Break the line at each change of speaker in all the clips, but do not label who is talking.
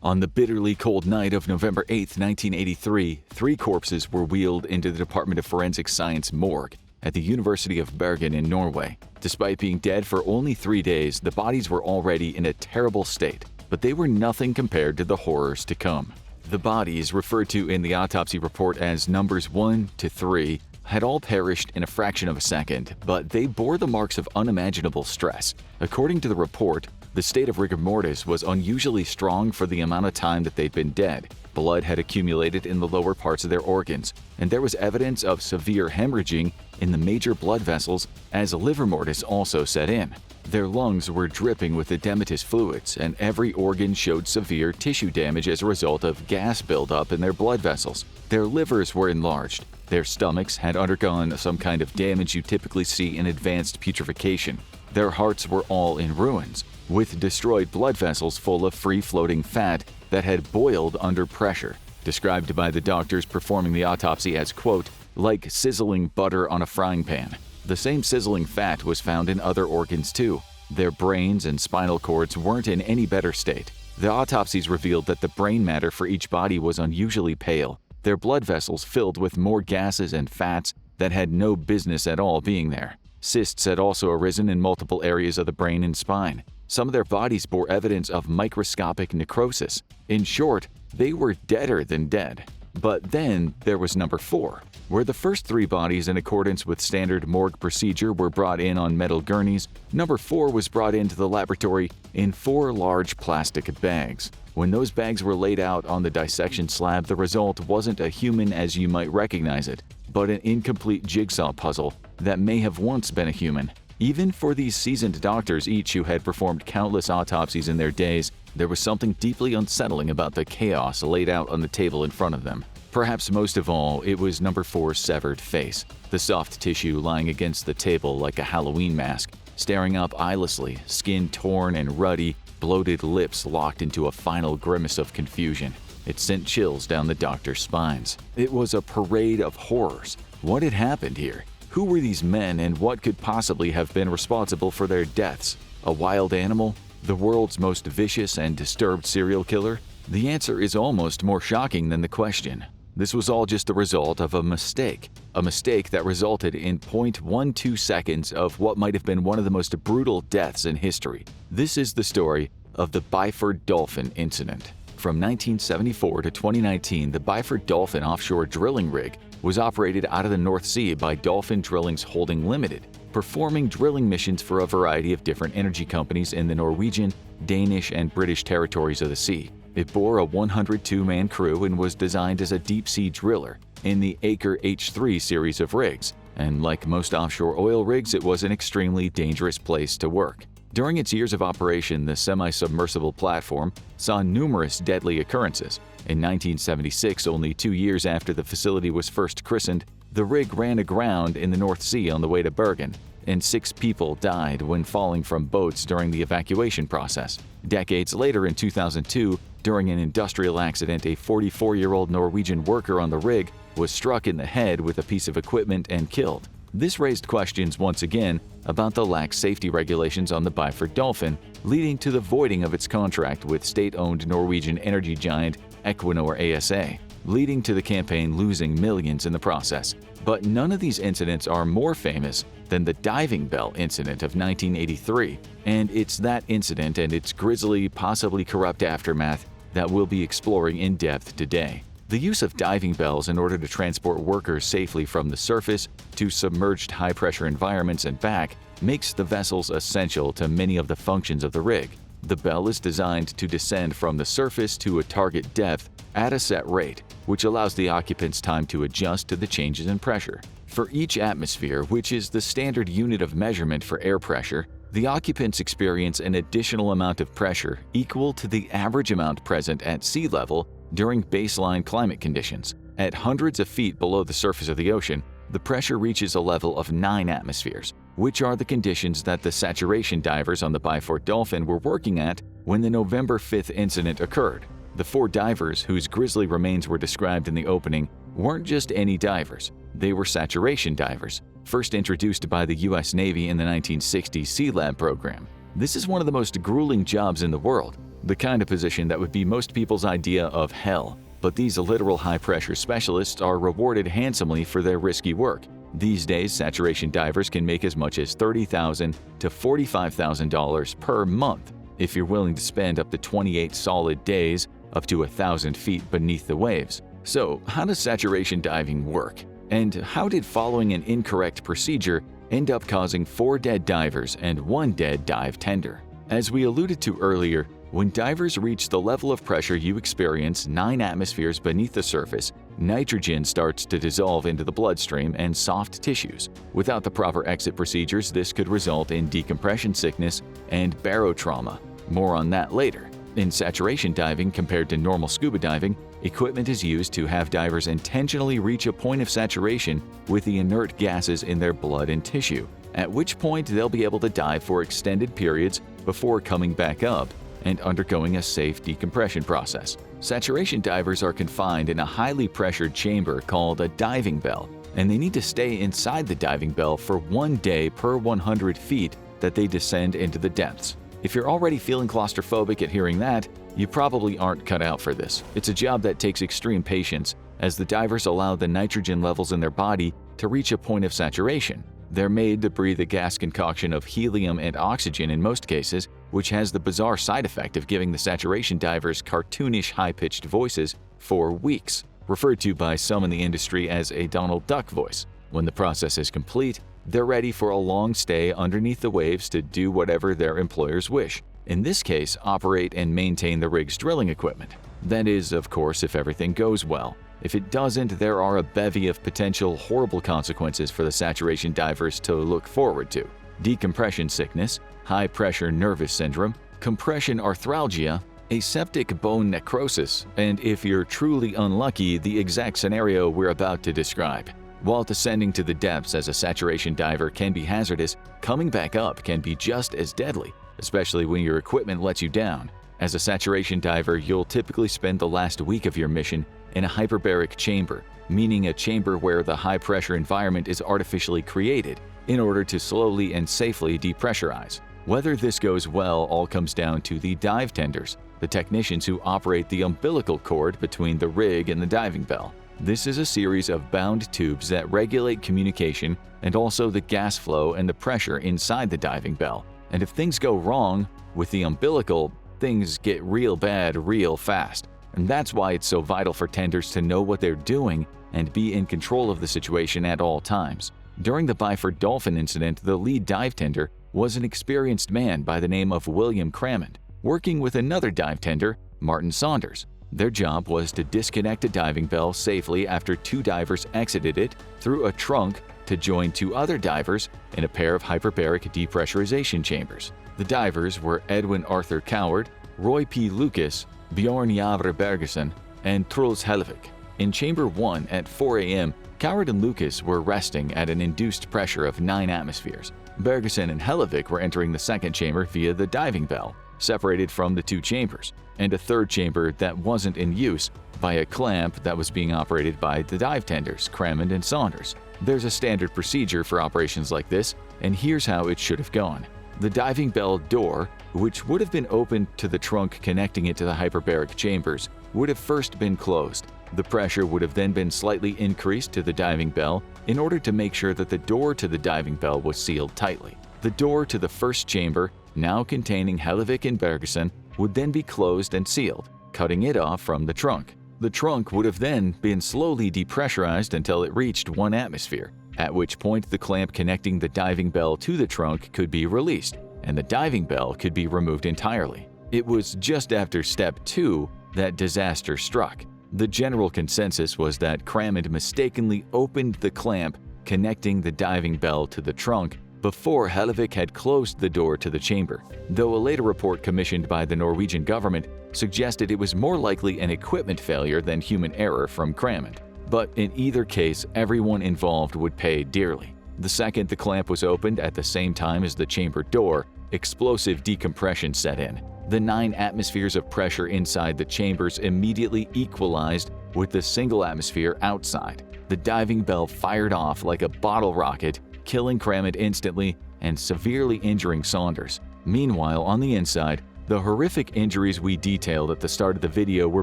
On the bitterly cold night of November 8, 1983, 3 corpses were wheeled into the Department of Forensic Science morgue at the University of Bergen in Norway. Despite being dead for only 3 days, the bodies were already in a terrible state, but they were nothing compared to the horrors to come. The bodies, referred to in the autopsy report as numbers 1 to 3, had all perished in a fraction of a second, but they bore the marks of unimaginable stress. According to the report, the state of rigor mortis was unusually strong for the amount of time that they'd been dead. Blood had accumulated in the lower parts of their organs, and there was evidence of severe hemorrhaging in the major blood vessels as livor mortis also set in. Their lungs were dripping with edematous fluids, and every organ showed severe tissue damage as a result of gas buildup in their blood vessels. Their livers were enlarged. Their stomachs had undergone some kind of damage you typically see in advanced putrefaction. Their hearts were all in ruins, with destroyed blood vessels full of free-floating fat that had boiled under pressure, described by the doctors performing the autopsy as, quote, like sizzling butter on a frying pan. The same sizzling fat was found in other organs too. Their brains and spinal cords weren't in any better state. The autopsies revealed that the brain matter for each body was unusually pale, their blood vessels filled with more gases and fats that had no business at all being there. Cysts had also arisen in multiple areas of the brain and spine. Some of their bodies bore evidence of microscopic necrosis. In short, they were deader than dead. But then there was number 4, where the first 3 bodies in accordance with standard morgue procedure were brought in on metal gurneys. Number 4 was brought into the laboratory in 4 large plastic bags. When those bags were laid out on the dissection slab, the result wasn't a human as you might recognize it, but an incomplete jigsaw puzzle that may have once been a human. Even for these seasoned doctors, each who had performed countless autopsies in their days, there was something deeply unsettling about the chaos laid out on the table in front of them. Perhaps most of all, it was number 4's severed face, the soft tissue lying against the table like a Halloween mask, staring up eyelessly, skin torn and ruddy, bloated lips locked into a final grimace of confusion. It sent chills down the doctor's spines. It was a parade of horrors. What had happened here? Who were these men, and what could possibly have been responsible for their deaths? A wild animal? The world's most vicious and disturbed serial killer? The answer is almost more shocking than the question. This was all just the result of a mistake that resulted in 0.12 seconds of what might have been one of the most brutal deaths in history. This is the story of the Byford Dolphin incident. From 1974 to 2019, the Byford Dolphin offshore drilling rig was operated out of the North Sea by Dolphin Drillings Holding Limited, performing drilling missions for a variety of different energy companies in the Norwegian, Danish, and British territories of the sea. It bore a 102-man crew and was designed as a deep-sea driller in the Aker H3 series of rigs, and like most offshore oil rigs, it was an extremely dangerous place to work. During its years of operation, the semi-submersible platform saw numerous deadly occurrences. In 1976, only 2 years after the facility was first christened, the rig ran aground in the North Sea on the way to Bergen, and 6 people died when falling from boats during the evacuation process. Decades later, in 2002, during an industrial accident, a 44-year-old Norwegian worker on the rig was struck in the head with a piece of equipment and killed. This raised questions once again about the lax safety regulations on the Byford Dolphin, leading to the voiding of its contract with state-owned Norwegian energy giant Equinor ASA, leading to the campaign losing millions in the process. But none of these incidents are more famous than the diving bell incident of 1983, and it's that incident and its grisly, possibly corrupt aftermath that we'll be exploring in depth today. The use of diving bells in order to transport workers safely from the surface to submerged high-pressure environments and back makes the vessels essential to many of the functions of the rig. The bell is designed to descend from the surface to a target depth at a set rate, which allows the occupants time to adjust to the changes in pressure. For each atmosphere, which is the standard unit of measurement for air pressure, the occupants experience an additional amount of pressure equal to the average amount present at sea level during baseline climate conditions. At hundreds of feet below the surface of the ocean, the pressure reaches a level of 9 atmospheres, which are the conditions that the saturation divers on the Byford Dolphin were working at when the November 5th incident occurred. The 4 divers, whose grisly remains were described in the opening, weren't just any divers. They were saturation divers, first introduced by the U.S. Navy in the 1960s Sea Lab program. This is one of the most grueling jobs in the world. the kind of position that would be most people's idea of hell. But these literal high-pressure specialists are rewarded handsomely for their risky work. These days, saturation divers can make as much as $30,000 to $45,000 per month if you're willing to spend up to 28 solid days up to 1,000 feet beneath the waves. So, how does saturation diving work? And how did following an incorrect procedure end up causing 4 dead divers and 1 dead dive tender? As we alluded to earlier, when divers reach the level of pressure you experience 9 atmospheres beneath the surface, nitrogen starts to dissolve into the bloodstream and soft tissues. Without the proper exit procedures, this could result in decompression sickness and barotrauma. More on that later. In saturation diving compared to normal scuba diving, equipment is used to have divers intentionally reach a point of saturation with the inert gases in their blood and tissue, at which point they'll be able to dive for extended periods before coming back up and undergoing a safe decompression process. Saturation divers are confined in a highly pressured chamber called a diving bell, and they need to stay inside the diving bell for 1 day per 100 feet that they descend into the depths. If you're already feeling claustrophobic at hearing that, you probably aren't cut out for this. It's a job that takes extreme patience, as the divers allow the nitrogen levels in their body to reach a point of saturation. They're made to breathe a gas concoction of helium and oxygen in most cases, which has the bizarre side effect of giving the saturation divers cartoonish high-pitched voices for weeks, referred to by some in the industry as a Donald Duck voice. When the process is complete, they're ready for a long stay underneath the waves to do whatever their employers wish. In this case, operate and maintain the rig's drilling equipment. That is, of course, if everything goes well. If it doesn't, there are a bevy of potential horrible consequences for the saturation divers to look forward to. Decompression sickness, high-pressure nervous syndrome, compression arthralgia, aseptic bone necrosis, and if you're truly unlucky, the exact scenario we're about to describe. While descending to the depths as a saturation diver can be hazardous, coming back up can be just as deadly, especially when your equipment lets you down. As a saturation diver, you'll typically spend the last week of your mission in a hyperbaric chamber, meaning a chamber where the high-pressure environment is artificially created in order to slowly and safely depressurize. Whether this goes well all comes down to the dive tenders, the technicians who operate the umbilical cord between the rig and the diving bell. This is a series of bound tubes that regulate communication and also the gas flow and the pressure inside the diving bell. And if things go wrong with the umbilical, things get real bad real fast. And that's why it's so vital for tenders to know what they're doing and be in control of the situation at all times. During the Byford Dolphin incident, the lead dive tender was an experienced man by the name of William Crammond, working with another dive tender, Martin Saunders. Their job was to disconnect a diving bell safely after 2 divers exited it through a trunk to join 2 other divers in a pair of hyperbaric depressurization chambers. The divers were Edwin Arthur Coward, Roy P. Lucas, Bjorn Javre Bergersen, and Truls Hellevik. In Chamber 1 at 4 a.m., Coward and Lucas were resting at an induced pressure of 9 atmospheres. Bergersen and Hellevik were entering the second chamber via the diving bell, separated from the 2 chambers, and a third chamber that wasn't in use by a clamp that was being operated by the dive tenders, Crammond and Saunders. There's a standard procedure for operations like this, and here's how it should have gone. The diving bell door, which would have been open to the trunk connecting it to the hyperbaric chambers, would have first been closed. The pressure would have then been slightly increased to the diving bell in order to make sure that the door to the diving bell was sealed tightly. The door to the first chamber, now containing Hellevik and Bergersen, would then be closed and sealed, cutting it off from the trunk. The trunk would have then been slowly depressurized until it reached 1 atmosphere, at which point the clamp connecting the diving bell to the trunk could be released, and the diving bell could be removed entirely. It was just after step 2 that disaster struck. The general consensus was that Crammond mistakenly opened the clamp connecting the diving bell to the trunk before Hellevik had closed the door to the chamber, though a later report commissioned by the Norwegian government suggested it was more likely an equipment failure than human error from Crammond. But in either case, everyone involved would pay dearly. The second the clamp was opened at the same time as the chamber door, explosive decompression set in. The 9 atmospheres of pressure inside the chambers immediately equalized with the single atmosphere outside. The diving bell fired off like a bottle rocket, killing Crammond instantly and severely injuring Saunders. Meanwhile, on the inside, The horrific injuries we detailed at the start of the video were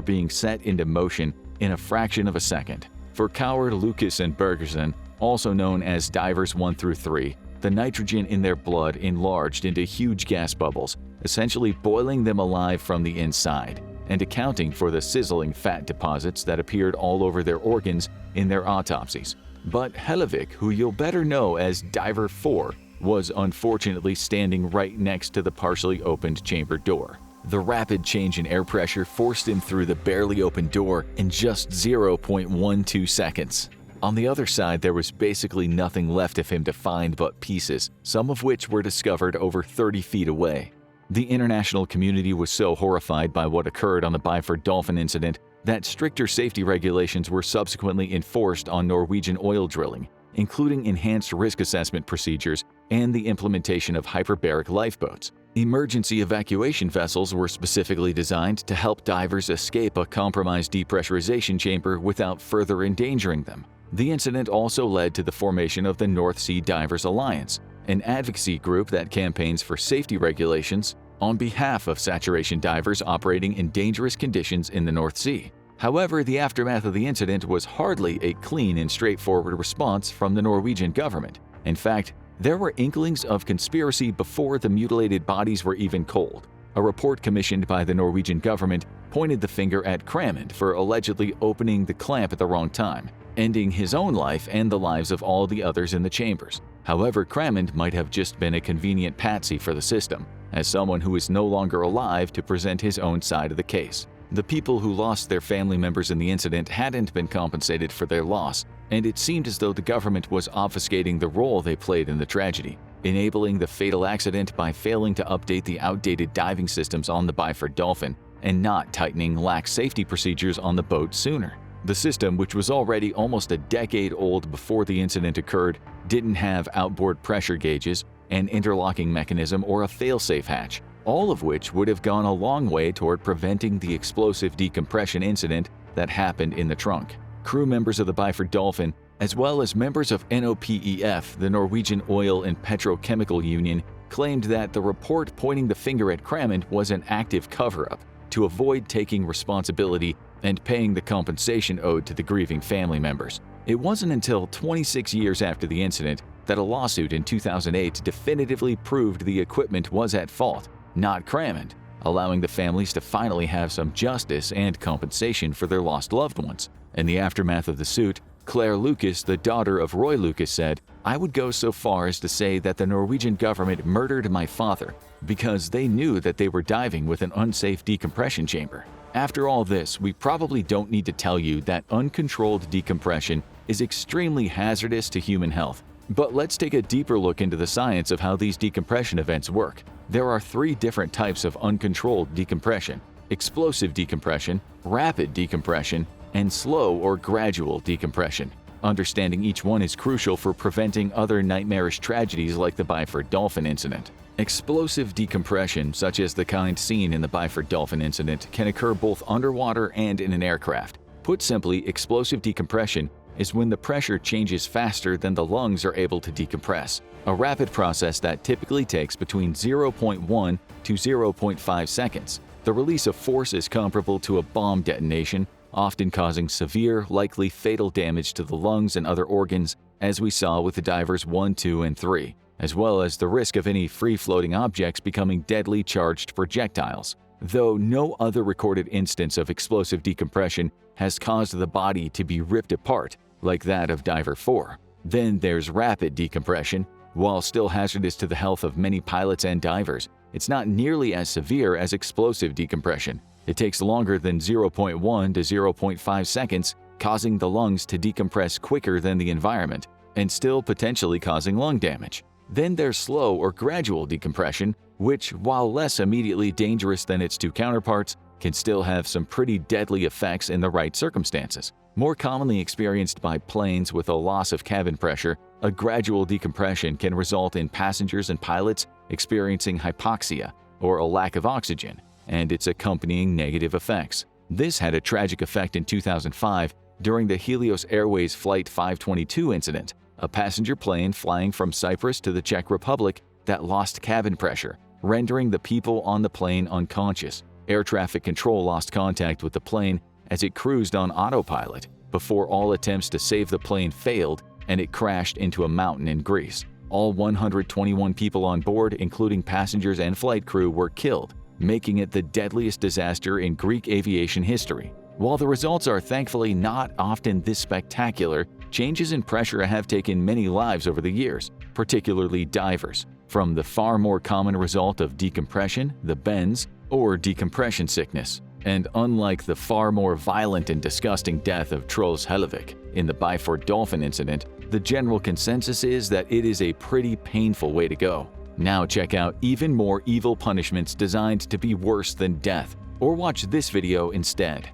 being set into motion in a fraction of a second. For Coward, Lucas, and Bergerson, also known as divers 1 through 3, the nitrogen in their blood enlarged into huge gas bubbles, essentially boiling them alive from the inside, and accounting for the sizzling fat deposits that appeared all over their organs in their autopsies. But Hellevick, who you'll better know as Diver 4, was unfortunately standing right next to the partially opened chamber door. The rapid change in air pressure forced him through the barely opened door in just 0.12 seconds. On the other side, there was basically nothing left of him to find but pieces, some of which were discovered over 30 feet away. The international community was so horrified by what occurred on the Byford Dolphin incident that stricter safety regulations were subsequently enforced on Norwegian oil drilling, including enhanced risk assessment procedures and the implementation of hyperbaric lifeboats. Emergency evacuation vessels were specifically designed to help divers escape a compromised depressurization chamber without further endangering them. The incident also led to the formation of the North Sea Divers Alliance, an advocacy group that campaigns for safety regulations on behalf of saturation divers operating in dangerous conditions in the North Sea. However, the aftermath of the incident was hardly a clean and straightforward response from the Norwegian government. In fact, there were inklings of conspiracy before the mutilated bodies were even cold. A report commissioned by the Norwegian government pointed the finger at Cramond for allegedly opening the clamp at the wrong time, ending his own life and the lives of all the others in the chambers. However, Cramond might have just been a convenient patsy for the system, as someone who is no longer alive to present his own side of the case. The people who lost their family members in the incident hadn't been compensated for their loss, and it seemed as though the government was obfuscating the role they played in the tragedy, enabling the fatal accident by failing to update the outdated diving systems on the Byford Dolphin and not tightening lax safety procedures on the boat sooner. The system, which was already almost a decade old before the incident occurred, didn't have outboard pressure gauges, an interlocking mechanism, or a fail-safe hatch, all of which would have gone a long way toward preventing the explosive decompression incident that happened in the trunk. Crew members of the Byford Dolphin, as well as members of NOPEF, the Norwegian Oil and Petrochemical Union, claimed that the report pointing the finger at Cramond was an active cover-up to avoid taking responsibility and paying the compensation owed to the grieving family members. It wasn't until 26 years after the incident that a lawsuit in 2008 definitively proved the equipment was at fault, not Cramond, allowing the families to finally have some justice and compensation for their lost loved ones. In the aftermath of the suit, Claire Lucas, the daughter of Roy Lucas, said, "I would go so far as to say that the Norwegian government murdered my father because they knew that they were diving with an unsafe decompression chamber." After all this, we probably don't need to tell you that uncontrolled decompression is extremely hazardous to human health. But let's take a deeper look into the science of how these decompression events work. There are 3 different types of uncontrolled decompression: explosive decompression, rapid decompression, and slow or gradual decompression. Understanding each one is crucial for preventing other nightmarish tragedies like the Byford Dolphin incident. Explosive decompression, such as the kind seen in the Byford Dolphin incident, can occur both underwater and in an aircraft. Put simply, explosive decompression is when the pressure changes faster than the lungs are able to decompress, a rapid process that typically takes between 0.1 to 0.5 seconds. The release of force is comparable to a bomb detonation, often causing severe, likely fatal damage to the lungs and other organs, as we saw with the divers 1, 2, and 3, as well as the risk of any free-floating objects becoming deadly charged projectiles. Though no other recorded instance of explosive decompression has caused the body to be ripped apart like that of Diver 4. Then there's rapid decompression. While still hazardous to the health of many pilots and divers, it's not nearly as severe as explosive decompression. It takes longer than 0.1 to 0.5 seconds, causing the lungs to decompress quicker than the environment, and still potentially causing lung damage. Then there's slow or gradual decompression, which, while less immediately dangerous than its 2 counterparts, can still have some pretty deadly effects in the right circumstances. More commonly experienced by planes with a loss of cabin pressure, a gradual decompression can result in passengers and pilots experiencing hypoxia, or a lack of oxygen, and its accompanying negative effects. This had a tragic effect in 2005 during the Helios Airways Flight 522 incident, a passenger plane flying from Cyprus to the Czech Republic that lost cabin pressure, rendering the people on the plane unconscious. Air traffic control lost contact with the plane as it cruised on autopilot before all attempts to save the plane failed and it crashed into a mountain in Greece. All 121 people on board, including passengers and flight crew, were killed, making it the deadliest disaster in Greek aviation history. While the results are thankfully not often this spectacular, changes in pressure have taken many lives over the years, particularly divers. From the far more common result of decompression, the bends, or decompression sickness. And unlike the far more violent and disgusting death of Troels Hellevik in the Byford Dolphin incident, the general consensus is that it is a pretty painful way to go. Now check out even more evil punishments designed to be worse than death, or watch this video instead.